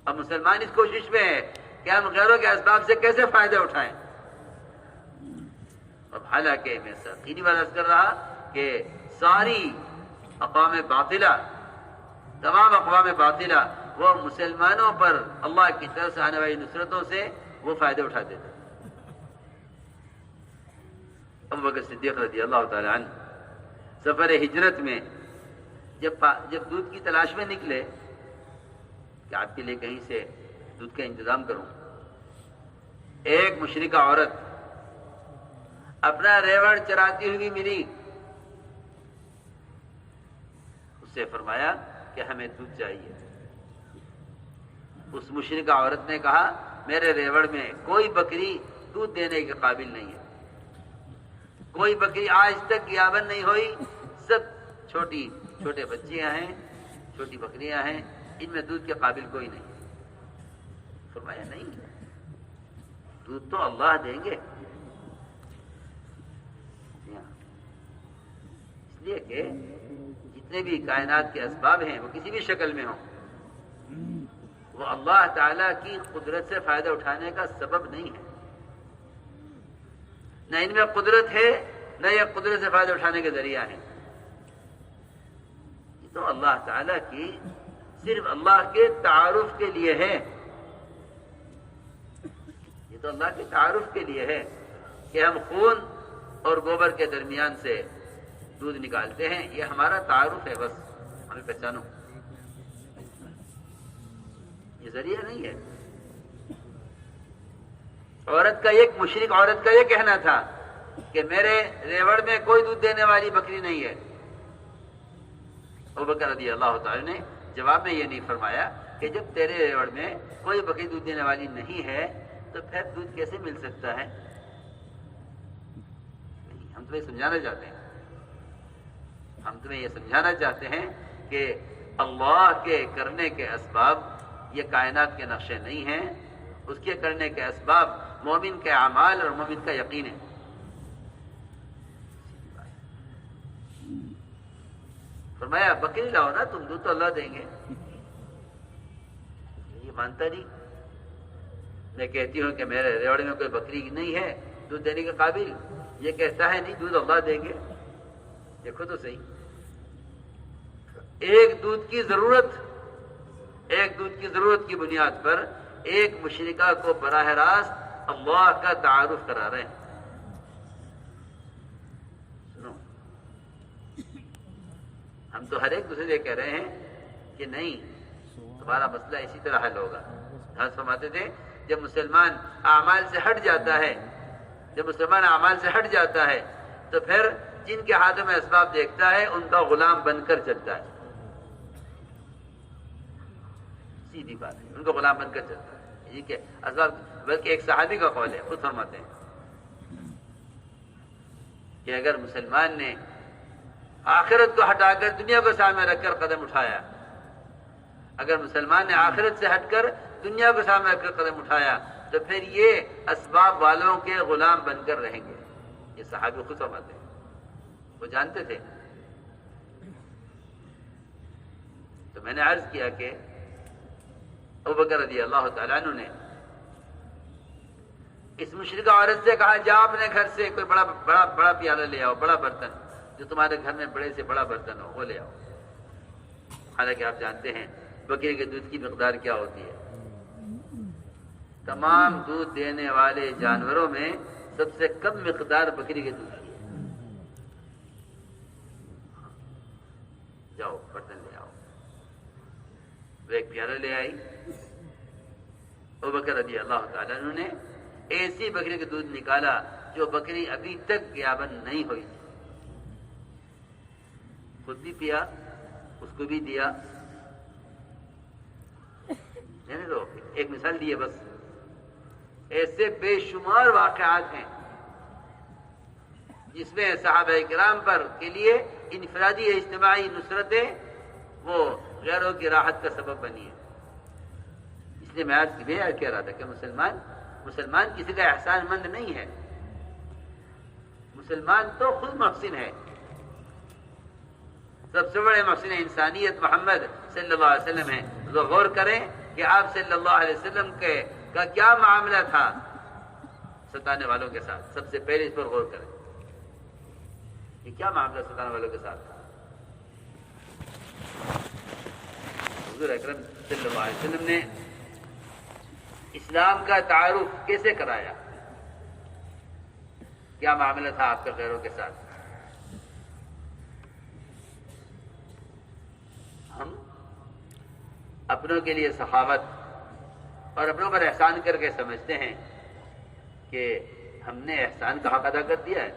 اب مسلمان اس کوشش میں ہے کہ ہم غیروں کے اسباب سے کیسے فائدہ اٹھائیں. اب حالانکہ میں یقینی بات کر رہا کہ ساری اقوام باطلہ، تمام اقوام باطلہ وہ مسلمانوں پر اللہ کی طرف سے آنے والی نصرتوں سے وہ فائدے اٹھاتے تھے. ابو بکر صدیق رضی اللہ تعالی عنہ سفر ہجرت میں جب دودھ کی تلاش میں نکلے کہ آپ کے لیے کہیں سے دودھ کا انتظام کروں، ایک مشرکہ عورت اپنا ریوڑ چراتی ہوئی ملی. اس سے فرمایا کہ ہمیں دودھ چاہیے. اس مشرکہ عورت نے کہا میرے ریوڑ میں کوئی بکری دودھ دینے کے قابل نہیں ہے، کوئی بکری آج تک گیابن نہیں ہوئی، سب چھوٹے بچیاں ہیں، چھوٹی بکریاں ہیں، ان میں دودھ کے قابل کوئی نہیں. فرمایا نہیں، دودھ تو اللہ دیں گے. اس لیے کہ جتنے بھی کائنات کے اسباب ہیں وہ کسی بھی شکل میں ہوں، وہ اللہ تعالی کی قدرت سے فائدہ اٹھانے کا سبب نہیں ہے. نہ ان میں قدرت ہے، نہ یہ قدرت سے فائدہ اٹھانے کے ذریعہ ہے. یہ تو اللہ تعالی کی صرف اللہ کے تعارف کے لیے ہے. یہ تو اللہ کے تعارف کے لیے ہے کہ ہم خون اور گوبر کے درمیان سے دودھ نکالتے ہیں. یہ ہمارا تعارف ہے، بس ہمیں پہچانو. یہ ذریعہ نہیں ہے. مشرک عورت کا یہ کہنا تھا کہ میرے ریوڑ میں کوئی دودھ دینے والی بکری نہیں ہے. ابوبکر رضی اللہ تعالی نے جواب میں یہ نہیں فرمایا کہ جب تیرے ریوڑ میں کوئی بکری دودھ دینے والی نہیں ہے تو پھر دودھ کیسے مل سکتا ہے. نہیں، ہم تمہیں سمجھانا چاہتے ہیں کہ اللہ کے کرنے کے اسباب یہ کائنات کے نقشے نہیں ہیں. اس کے کرنے کے اسباب مومن کے اعمال اور مومن کا یقین ہے. فرمایا بکری لاؤ نا، تم دودھ تو اللہ دیں گے. یہ مانتا نہیں. میں کہتی ہوں کہ میرے ریوڑ میں کوئی بکری نہیں ہے دودھ دینے کے قابل، یہ کہتا ہے نہیں دودھ اللہ دیں گے. دیکھو تو صحیح، ایک دودھ کی ضرورت کی بنیاد پر ایک مشرکہ کو براہ راست اللہ کا تعارف کرا رہے ہیں. سنو، ہم تو ہر ایک دوسرے سے کہہ رہے ہیں کہ نہیں تمہارا مسئلہ اسی طرح حل ہوگا. حضرت فرماتے تھے جب مسلمان اعمال سے ہٹ جاتا ہے تو پھر جن کے ہاتھوں میں اسباب دیکھتا ہے ان کا غلام بن کر چلتا ہے. سیدھی بات ہے، ان کو غلام بن کر چلتا ہے. یہ کہ اسباب، بلکہ ایک صحابی کا قول ہے، خود فرماتے ہیں کہ اگر مسلمان نے آخرت کو ہٹا کر دنیا کو سامنے رکھ کر قدم اٹھایا، اگر مسلمان نے آخرت سے ہٹ کر دنیا کو سامنے رکھ کر قدم اٹھایا تو پھر یہ اسباب والوں کے غلام بن کر رہیں گے. یہ صحابی خود فرماتے ہیں، وہ جانتے تھے. تو میں نے عرض کیا کہ ابوبکر رضی اللہ تعالیٰ عنہ نے اس مشرکہ عورت سے کہا جا اپنے گھر سے کوئی بڑا پیالہ لے آؤ، بڑا برتن، جو تمہارے گھر میں بڑے سے بڑا برتن ہو وہ لے آؤ. حالانکہ آپ جانتے ہیں بکری کے دودھ کی مقدار کیا ہوتی ہے. تمام دودھ دینے والے جانوروں میں سب سے کم مقدار بکری کے دودھ کی ہے. جاؤ برتن لے آؤ. وہ ایک پیالہ لے آئی. ابوبکر رضی اللہ تعالیٰ عنہ نے ایسی بکری کا دودھ نکالا جو بکری ابھی تک گیابن نہیں ہوئی تھی. خود بھی پیا، اس کو بھی دیا. تو ایک مثال دی ہے بس. ایسے بے شمار واقعات ہیں جس میں صحابہ کرام پر کے لیے انفرادی اجتماعی نصرتیں وہ غیروں کی راحت کا سبب بنی ہے. اس لیے میں آج کہہ رہا تھا کہ مسلمان کسی کا احسان مند نہیں ہے. مسلمان تو خود محسن ہے. سب سے بڑے محسن انسانیت محمد صلی اللہ علیہ وسلم ہیں. تو غور کریں کہ آپ صلی اللہ علیہ وسلم کا کیا معاملہ تھا ستانے والوں کے ساتھ. سب سے پہلے اس پر غور کریں کہ کیا معاملہ ستانے والوں کے ساتھ تھا. حضور اکرم صلی اللہ علیہ وسلم نے اسلام کا تعارف کیسے کرایا؟ کیا معاملہ تھا آپ کا غیروں کے ساتھ؟ ہم اپنوں کے لیے سخاوت اور اپنوں پر احسان کر کے سمجھتے ہیں کہ ہم نے احسان کا حق ادا کر دیا ہے.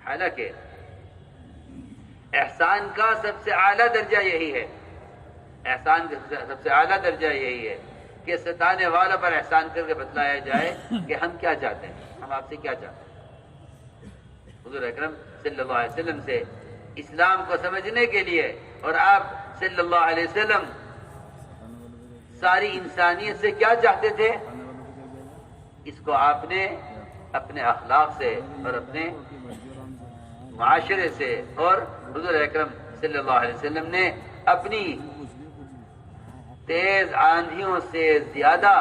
حالانکہ احسان کا سب سے اعلیٰ درجہ یہی ہے، احسان کا سب سے اعلیٰ درجہ یہی ہے کہ ستانے والوں پر احسان کر کے بتلایا جائے کہ ہم کیا چاہتے ہیں، ہم آپ سے کیا چاہتے ہیں. حضور اکرم صلی اللہ علیہ وسلم سے اسلام کو سمجھنے کے لیے اور آپ صلی اللہ علیہ وسلم ساری انسانیت سے کیا چاہتے تھے، اس کو آپ نے اپنے اخلاق سے اور اپنے معاشرے سے، اور حضور اکرم صلی اللہ علیہ وسلم نے اپنی تیز آندھیوں سے زیادہ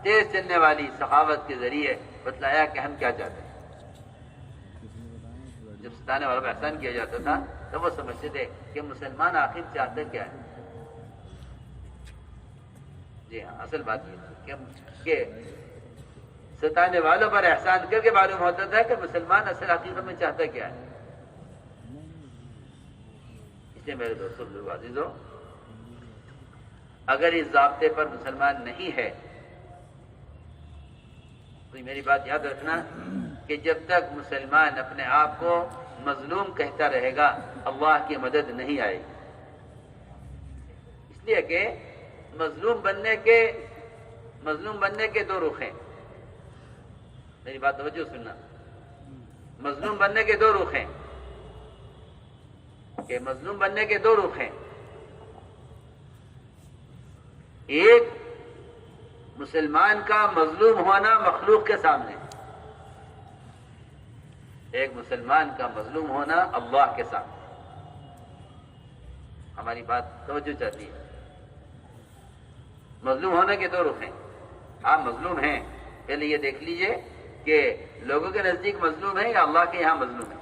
تیز چلنے والی سخاوت کے ذریعے بتلایا کہ ہم کیا چاہتے ہیں. جب ستانے والوں کا احسان کیا جاتا تھا تو وہ سمجھتے تھے کہ مسلمان آخر چاہتے کیا ہے. جی ہاں، اصل بات یہ تھی کہ ستانے والوں پر احسان کر کے معلوم ہوتا تھا کہ مسلمان اصل حقیقت میں چاہتا کیا ہے. اس لیے میرے دوستوں بزرگوں عزیزوں، اگر اس ضابطے پر مسلمان نہیں ہے تو میری بات یاد رکھنا کہ جب تک مسلمان اپنے آپ کو مظلوم کہتا رہے گا اللہ کی مدد نہیں آئے گی. اس لیے کہ مظلوم بننے کے دو رخ ہیں. میری بات توجہ سننا، مظلوم بننے کے دو رخ ہیں کہ مظلوم بننے کے دو رخ ہیں. ایک مسلمان کا مظلوم ہونا مخلوق کے سامنے، ایک مسلمان کا مظلوم ہونا اللہ کے سامنے. ہماری بات توجہ چاہتی ہے. مظلوم ہونے کے دو رخ ہیں. آپ مظلوم ہیں، پہلے یہ دیکھ لیجئے کہ لوگوں کے نزدیک مظلوم ہے یا اللہ کے یہاں مظلوم ہے.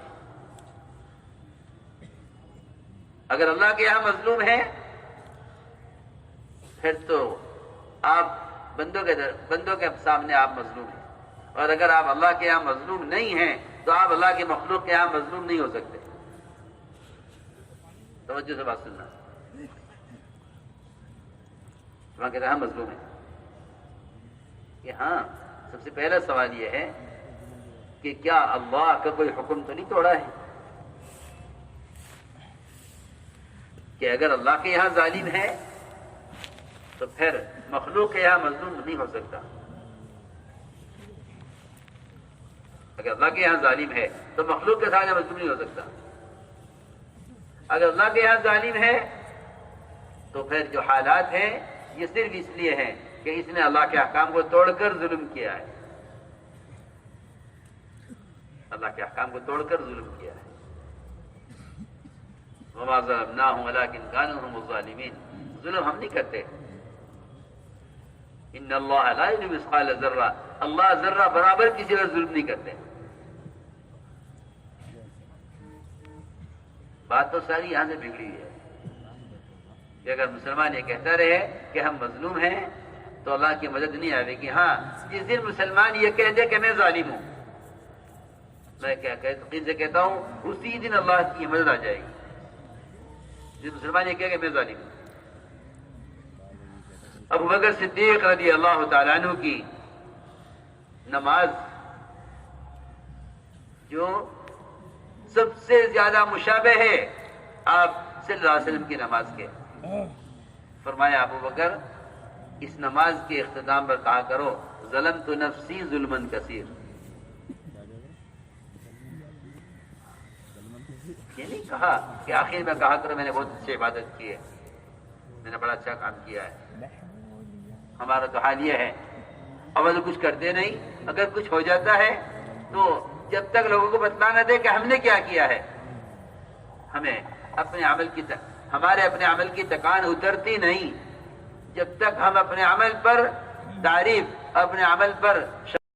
اگر اللہ کے یہاں مظلوم ہے پھر تو آپ بندوں کے سامنے آپ مظلوم ہیں، اور اگر آپ اللہ کے یہاں مظلوم نہیں ہیں تو آپ اللہ کے مخلوق کے یہاں مظلوم نہیں ہو سکتے. توجہ سے بات سننا. وہاں کہتے ہیں ہم مظلوم ہیں کہ ہاں، سب سے پہلا سوال یہ ہے کہ کیا اللہ کا کوئی حکم تو نہیں توڑا ہے کہ اگر اللہ کے یہاں ظالم ہے تو پھر مخلوق کے یہاں مظلوم نہیں ہو سکتا. اگر اللہ کے یہاں ظالم ہے تو مخلوق کے سامنے مظلوم نہیں ہو سکتا. اگر اللہ کے یہاں ظالم ہے تو پھر جو حالات ہیں یہ صرف اس لیے ہیں کہ اس نے اللہ کے احکام کو توڑ کر ظلم کیا ہے. اللہ کے احکام کو توڑ کر ظلم کیا ہے. وَمَا ظَلَمْنَاهُمْ وَلَٰكِنْ كَانُوا هُمُ الظَّالِمِينَ. ظلم ہم نہیں کرتے. ان اللہ لا یظلم مثقال ذرہ. اللہ ذرہ برابر کسی پر ظلم نہیں کرتے. بات تو ساری یہاں سے بگڑی ہے کہ اگر مسلمان یہ کہتا رہے کہ ہم مظلوم ہیں تو اللہ کی مدد نہیں آئے گی. ہاں، جس دن مسلمان یہ کہہ دے کہ میں ظالم ہوں، میں یقین سے کہتا ہوں اسی دن اللہ کی مدد آ جائے گی. جس مسلمان یہ کہے کہ میں ظالم ہوں. ابو بکر صدیق رضی اللہ تعالیٰ عنہ کی نماز جو سب سے زیادہ مشابہ ہے آپ صلی اللہ علیہ وسلم کی نماز کے، فرمایا ابو بکر اس نماز کے اختتام پر کہا کرو ظلمت نفسی ظلما کثیر. یہ نہیں کہا کہ آخر میں کہا کرو میں نے بہت اچھی عبادت کی ہے، میں نے بڑا اچھا کام کیا ہے. ہمارا تو حال یہ ہے اول کچھ کرتے نہیں، اگر کچھ ہو جاتا ہے تو جب تک لوگوں کو بتلانا دے کہ ہم نے کیا کیا ہے، ہمیں ہمارے اپنے عمل کی تکان اترتی نہیں جب تک ہم اپنے عمل پر تعریف، اپنے عمل پر